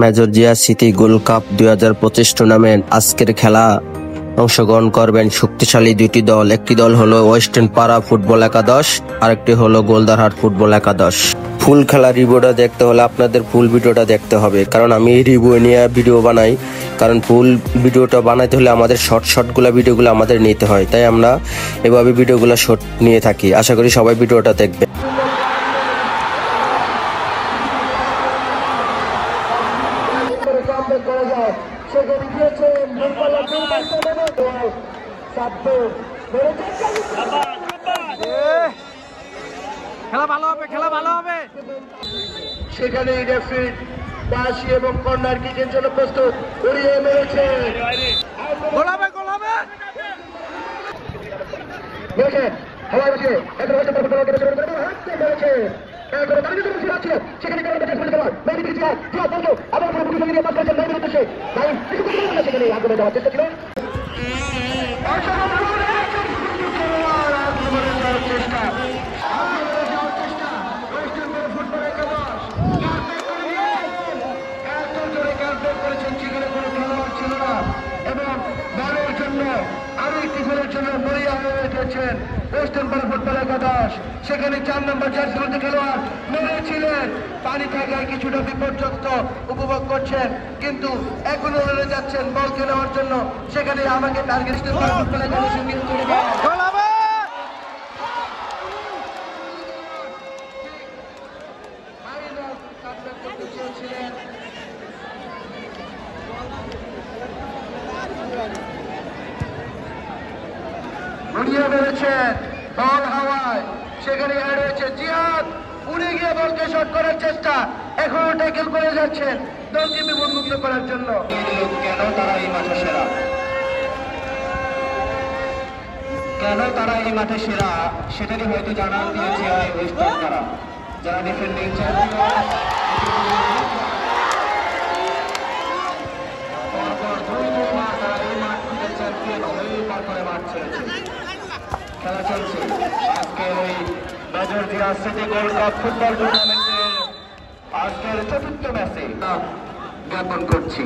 Major Zia স্মৃতি gold cup 2025 tournament আজকের খেলা অংশগ্রহণ করবেন শক্তিশালী দুটি দল। একটি দল হলো ওয়েস্টার্ন পাড়া ফুটবল একাদশ, আরেকটি হলো গোলদারহাট ফুটবল একাদশ। ফুল খেলা রিভিউটা দেখতে হলে আপনাদের ফুল ভিডিওটা দেখতে হবে, কারণ আমি রিভিউ নিয়ে ভিডিও বানাই। কারণ ফুল ভিডিওটা বানাইতে হলে আমাদের শর্টগুলো ভিডিওগুলো আমাদের নিতে হয়, তাই আমরা এভাবে ভিডিওগুলো শর্ট নিয়ে থাকি। আশা করি সবাই ভিডিওটা দেখবে। খেলা ভালো হবে, খেলা ভালো হবে। সেখানে রেফারি বাঁশি এবং কর্নার কিকের জন্য প্রস্তুত, উড়িয়ে মেরেছে। গোল হবে, গোল হবে। দেখেন হাওয়ায় বসে এত বড় বড় বড় করে করে হাতে মেরেছে। এরপরে দাঁড়িয়ে দাঁড়িয়ে ছিল সেখানে করে বেঁচে ফেলতে পারে। মেরি বিচিয়া জিয়া বন্ধু আবার পুরো পুরো নিয়ে পাস করেছে। মেরি বিচিয়া লাইন কিছু করতে পারে না, সেখানে আগে যাওয়ার চেষ্টা ছিল। ওয়েস্টার্ন পাড়া ফুটবল একাদশ সেখানে 4 নম্বর জার্সি মধ্যে খেলোয়াড় মেরেছিলেন। পানি থাকায় কিছুটা বিপর্যস্ত উপভোগ করছেন, কিন্তু এখনো লড়ে যাচ্ছেন বল খেলার জন্য। সেখানে আমাকে টার্গেট ফুটবল একাদশের কিন্তু উড়িয়ে বেড়েছেন বল হাওয়ায়। সেখানে রয়েছে জিয়াদ, উড়ে গিয়ে বলকে শট করার চেষ্টা, এখনো ট্যাকেল করে যাচ্ছেন দলকে বিপদমুক্ত করার জন্য। কেন তারা এই মাঠে সেরা, কেন তারা এই মাঠে সেরা সেটারই হয়তো জানা দিয়েছে ওয়েস্টার্ন তারা, যারা ডিফেন্ডিং চ্যাম্পিয়ন। পরপর দুইবার তারা এই মাঠ থেকে চ্যাম্পিয়ন হয়ে তারপরে মাঠ ছেড়েছে। খেলা চলছে আজকের এই মেজর জিয়া স্মৃতি গোল্ড কাপ ফুটবল টুর্নামেন্টের আজকের চতুর্থ ম্যাচে জ্ঞাপন করছি।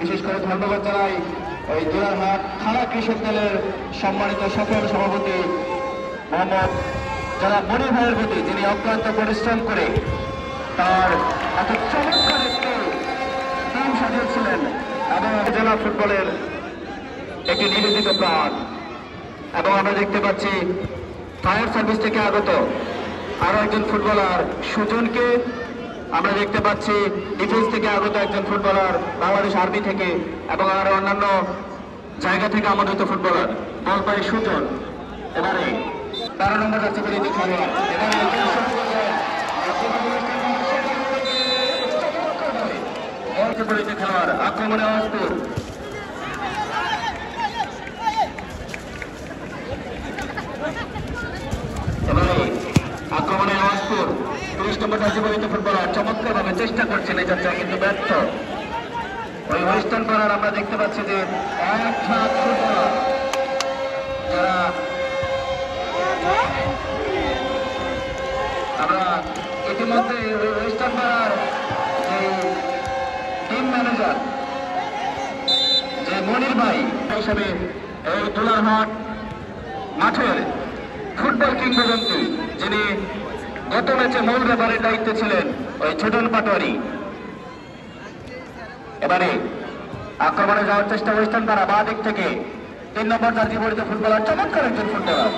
বিশেষ করে ধন্যবাদ জানাই এই জোড়ারহাট থানা কৃষক দলের সম্মানিত সফল সভাপতি মোহাম্মদ যারা মনির ভাইয়ের প্রতি, যিনি অক্লান্ত পরিশ্রম করে তার এত চমৎকার একটি টিম সাজিয়েছিলেন এবং জেলা ফুটবলের একটি নিবেদিত প্রাণ। এবং আমরা দেখতে পাচ্ছি ফায়ার সার্ভিস থেকে আগত আরো একজন ফুটবলার সুজনকে, আমরা দেখতে পাচ্ছি ডিফেন্স থেকে আগত একজন ফুটবলার বাংলাদেশ আর্মি থেকে, এবং আরো অন্যান্য জায়গা থেকে আমন্ত্রিত ফুটবলার বল পায় সুজন। এবারে 12 নম্বর যাচ্ছে খেলোয়াড়, খেলোয়াড় আক্রমণে অস্তুর। আক্রমণে আওয়াজপুর 30 নম্বর জাতীয় ফুটবলার চমৎকার ভাবে চেষ্টা করছেন, এটা কিন্তু ব্যর্থ। ওই ওয়েস্টার্ন পাড়ার আমরা দেখতে পাচ্ছি যে এক হাত ফুটবলার যারা আমরা ইতিমধ্যে ওই ওয়েস্টার্ন পাড়ার যে টিম ম্যানেজার যে মনির ভাই হিসেবে এই দোলারহাট মাঠের ফুটবল কিংবদন্তি, যিনি গত ম্যাচে মূল রেফারির দায়িত্বে ছিলেন ওই ছোটন পাটোয়ারি। এবারে আক্রমণে যাওয়ার চেষ্টা ওয়েস্টার্ন পাড়া বাঁ দিক থেকে 3 নম্বর জার্সি পরিহিত ফুটবলার, চমৎকার একজন ফুটবলার,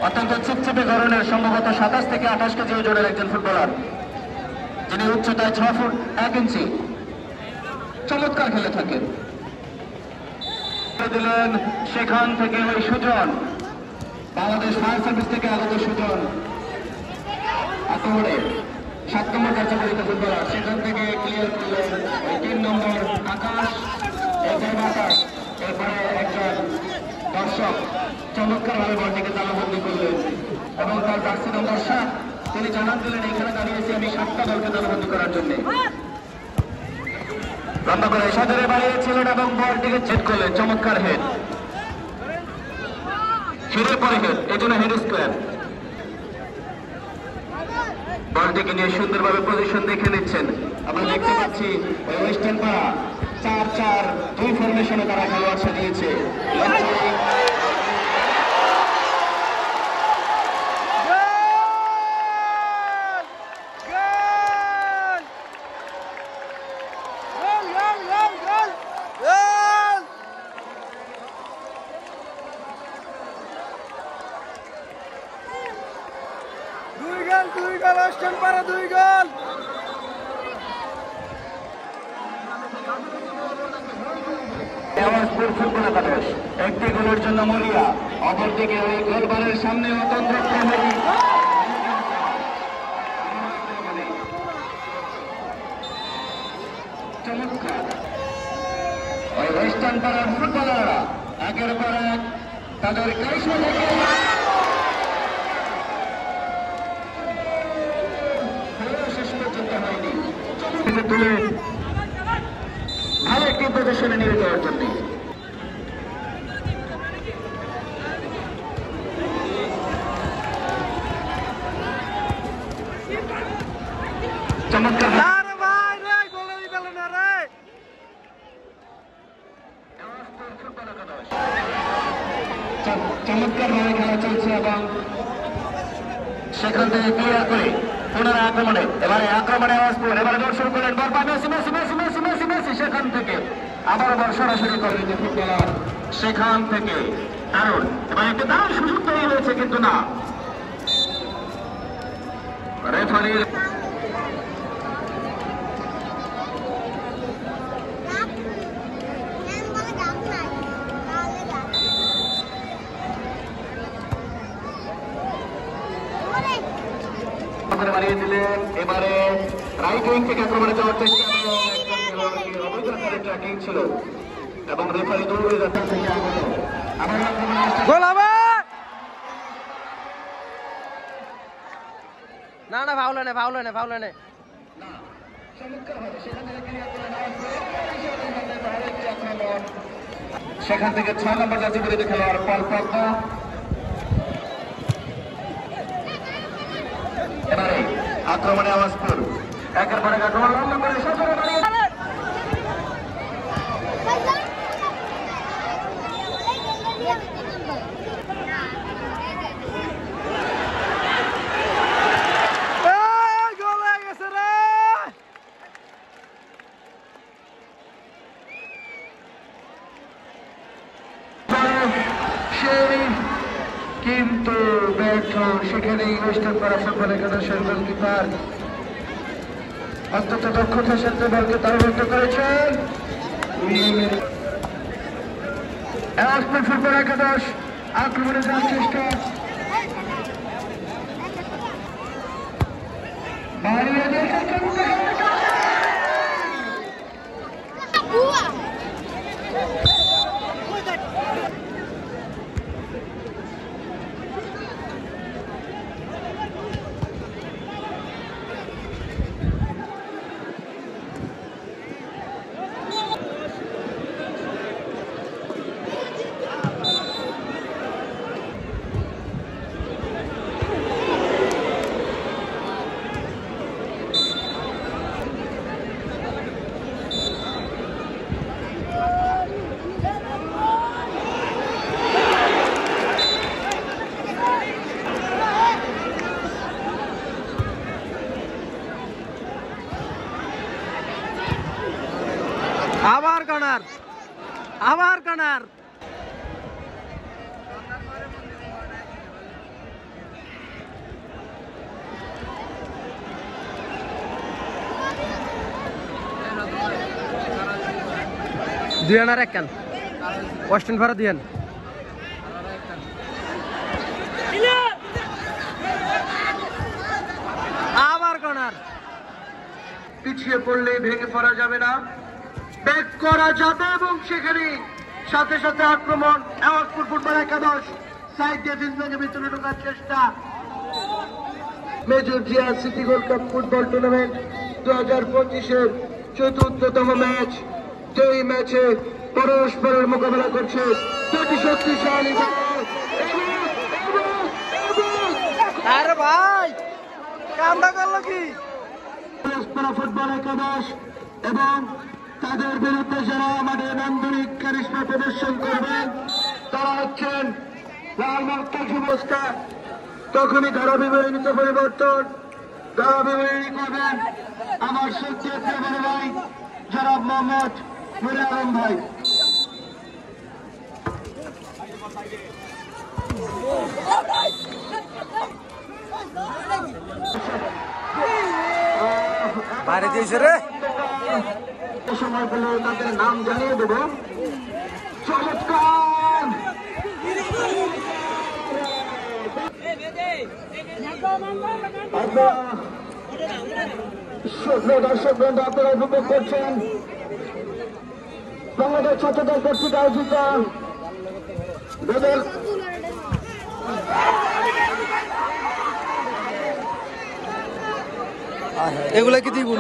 অত্যন্ত চিপচিপে ধরনের, সম্ভবত 27 থেকে 28 কেজি ওজনের একজন ফুটবলার, যিনি উচ্চতায় 6 ফুট 1 ইঞ্চি, চমৎকার খেলে থাকেন। দিলেন সেখান থেকে ওই সুজন, বাংলাদেশ ফায়ার সার্ভিস থেকে আগত সুজন আক্রমণে 7 নম্বর জার্সি পরিহিত ফুটবলার, সেখান থেকে ক্লিয়ার করলেন ওই 3 নম্বর আকাশ। আকাশ এরপরে একজন দর্শক চমৎকার ভাবে বলটিকে তালাবন্দি করলেন এবং তার জার্সি নম্বর 7 তিনি জানান দিলেন, এখানে দাঁড়িয়েছি আমি 7টা দলকে তালাবন্দি করার জন্য। লম্বা করে সজরে বাড়িয়েছিলেন এবং বলটিকে চেক করলেন, চমৎকার হেড, হেডের পরে হেড, এই জন্য হেড স্কোয়ার। বলটিকে নিয়ে সুন্দরভাবে পজিশন দেখে নিচ্ছেন। আমরা দেখতে পাচ্ছি ওই ওয়েস্টার্ন পাড়া 4-4-2 ফরমেশনে তারা খেলোয়াড় সাজিয়েছে। দুই গোল ওয়েস্টার্ন পাড়া 2 গোল। ফুটবল একাদশ একটি গোলের জন্য মরিয়া, অপরদিকে ওই গোলবারের সামনে অতন্ত্র প্রহরী চমৎকার। ওই ওয়েস্টার্ন পাড়ার ফুটবলাররা একের পর এক তাদের কারিশমা থেকে শেষ পর্যন্ত হয়নি, তুলে ভালো একটি প্রদর্শনে নিয়ে যাওয়ার জন্য চমৎকার ভাবে খেলা চলছে এবং সেখান থেকে ক্লিয়ার করে পুনরায় আক্রমণে এবারে আওয়াজপুর এবারে দৌড় শুরু করলেন বল পায় Messi Messi Messi Messi Messi Messi সেখান থেকে আবার বল সরাসরি করে দিতে ফুটবলার সেখান থেকে দারুণ এবার একটা দারুণ সুযোগ তৈরি হয়েছে কিন্তু না রেফারির বানিয়ে দিলেন। এবারে রাইট উইং থেকে আক্রমণে যাওয়ার চেষ্টা ট্র্যাকিং ছিল এবং রেফারি দৌড়ে যাত্রা থেকে আবার গোল হবে না না ফাউল এনে ফাউল এনে ফাউল এনে সেখান থেকে 6 নম্বর জাতীয় বিরোধী খেলোয়াড় পল পগবা এবারে আক্রমণে আওয়াজপুর একের পর এক আক্রমণ লম্বা করে সজোরে বাড়িয়ে কিন্তু ব্যর্থ সেখানেই ওয়েস্টার্ন পাড়া ফুটবল একাদশের গোলকিপার অত্যন্ত দক্ষতার সাথে বলকে তালিবাবদ্ধ করেছেন। আওয়াজপুর ফুটবল একাদশ আক্রমণে যাওয়ার চেষ্টা বাড়িয়ে আবার কর্নার আবার কর্নার দুইয়ান আর একখান ওয়েস্টার্ন ভাড়া দিয়েন আবার কর্নার পিছিয়ে পড়লে ভেঙে পড়া যাবে না, ব্যাক করা যাবে এবং সেখানে সাথে সাথে আক্রমণ আওয়াজপুর ফুটবল একাদশ সাইড ডিফেন্স ভেঙে ভিতরে ঢোকার চেষ্টা। Major Zia city gold cup football tournament 2025-এর চতুর্থতম ম্যাচ। যেই ম্যাচে পরস্পরের মোকাবেলা করছে দুটি শক্তিশালী দল। আরে ভাই কামটা করলো কি পাড়া ফুটবল একাদশ এবং তাদের বিরুদ্ধে যারা আমাদের নান্দনিক কারিশমা প্রদর্শন করবেন তারা হচ্ছেন লাল মার্কা যুবস্কা। তখনই ধারাবিবরণীতে পরিবর্তন, ধারাবিবরণী করবেন আমার সত্যি বড় ভাই জনাব মোহাম্মদ নুরে আলম ভাই। বাইরে দিয়েছে রে সময় পেলে তাদের নাম জানিয়ে দেব। চমৎকার দর্শক বৃন্দ আপনারা উপভোগ করছেন বাংলাদেশ ছাত্রদল কর্তৃক আয়োজিত এগুলা কি দিব